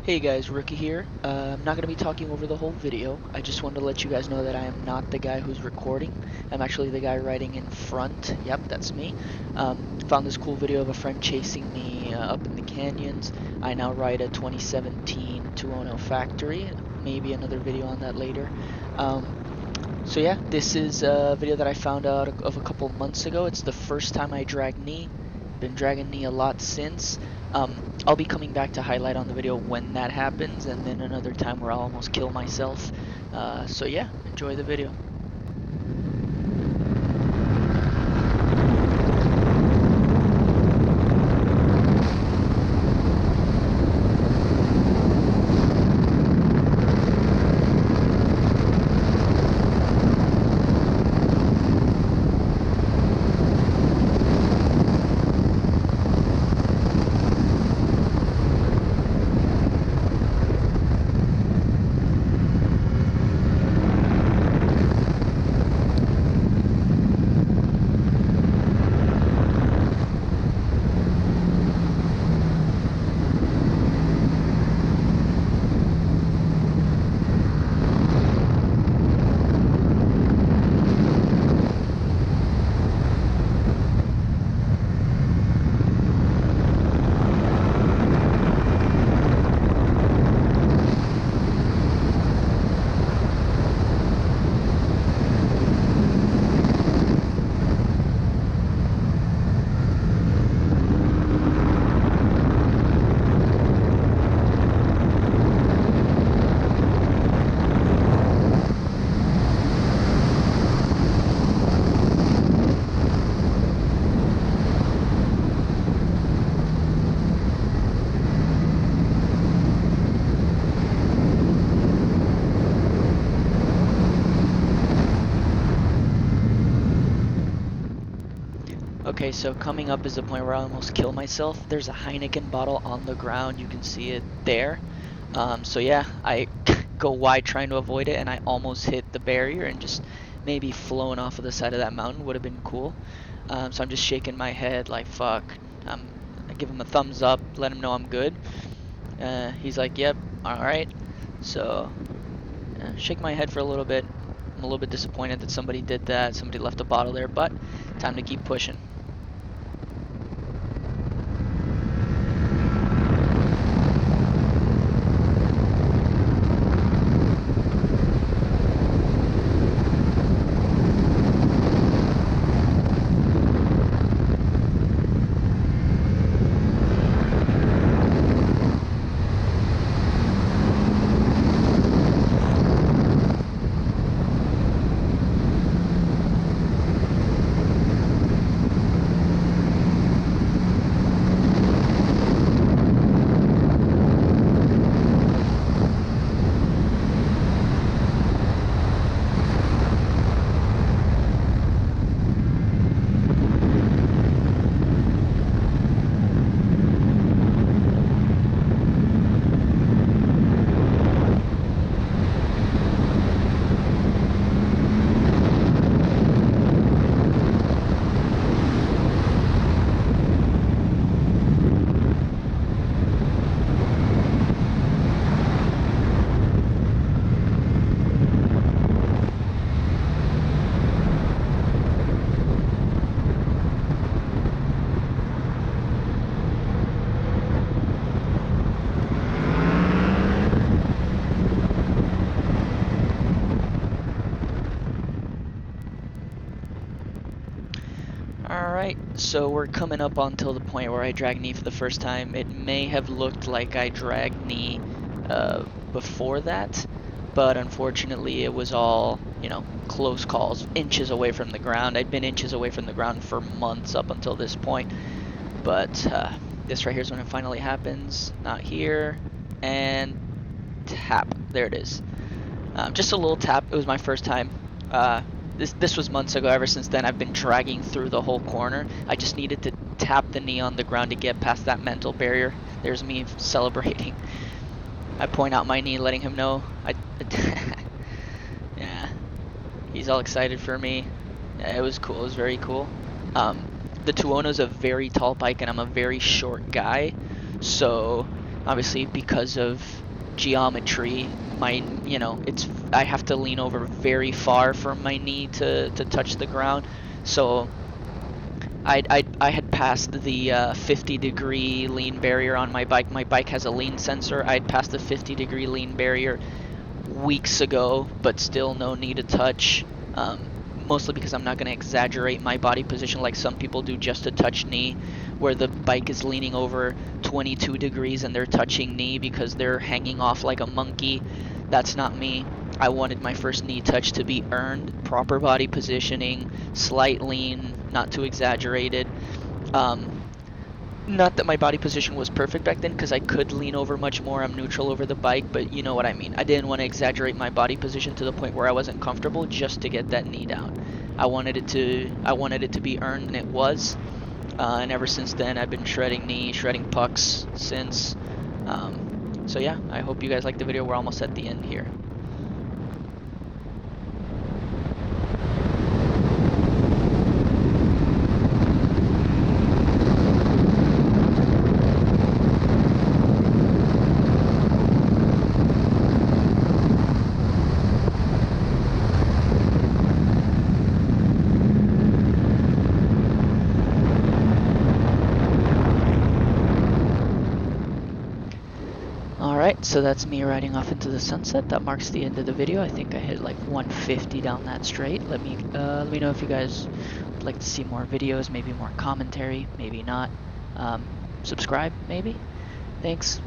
Hey guys, Rookie here. I'm not going to be talking over the whole video. I just wanted to let you guys know that I am not the guy who's recording. I'm actually the guy riding in front. Yep, that's me. Found this cool video of a friend chasing me up in the canyons. I now ride a 2017 Tuono Factory. Maybe another video on that later. So yeah, this is a video that I found out of a couple months ago. It's the first time I drag knee. Been dragging knee a lot since. I'll be coming back to highlight on the video when that happens, and then another time where I'll almost kill myself. So yeah, enjoy the video. Okay, so coming up is the point where I almost kill myself. There's a Heineken bottle on the ground. You can see it there. So yeah, I go wide trying to avoid it, and I almost hit the barrier and just maybe flown off of the side of that mountain would have been cool. So I'm just shaking my head like fuck. I give him a thumbs up, let him know I'm good. He's like, yep, alright. So, shake my head for a little bit. I'm a little bit disappointed that somebody did that. Somebody left a bottle there, but time to keep pushing. Alright, so we're coming up until the point where I drag knee for the first time. It may have looked like I dragged knee before that, but unfortunately it was all, close calls, inches away from the ground. I'd been inches away from the ground for months up until this point, but this right here is when it finally happens. Not here, and tap. There it is. Just a little tap. It was my first time. This was months ago. Ever since then, I've been dragging through the whole corner. I just needed to tap the knee on the ground to get past that mental barrier. There's me celebrating. I point out my knee, letting him know. Yeah, he's all excited for me. Yeah, it was cool. It was very cool. The Tuono's a very tall bike, and I'm a very short guy, so Obviously, because of geometry, I have to lean over very far for my knee to touch the ground. So I had passed the 50-degree lean barrier on my bike. My bike has a lean sensor. I'd passed the 50-degree lean barrier weeks ago, but still no knee to touch. Mostly because I'm not going to exaggerate my body position like some people do just to touch knee, where the bike is leaning over 22 degrees and they're touching knee because they're hanging off like a monkey. That's not me. I wanted my first knee touch to be earned, proper body positioning, slight lean, not too exaggerated. Um, Not that my body position was perfect back then, because I could lean over much more. I'm neutral over the bike, but you know what I mean. I didn't want to exaggerate my body position to the point where I wasn't comfortable just to get that knee down. I wanted it to be earned, and it was. And ever since then, I've been shredding knee, shredding pucks since. So yeah, I hope you guys liked the video. We're almost at the end here. Alright, so that's me riding off into the sunset. That marks the end of the video. I think I hit like 150 down that straight. Let me know if you guys would like to see more videos, maybe more commentary, maybe not. Subscribe, maybe. Thanks.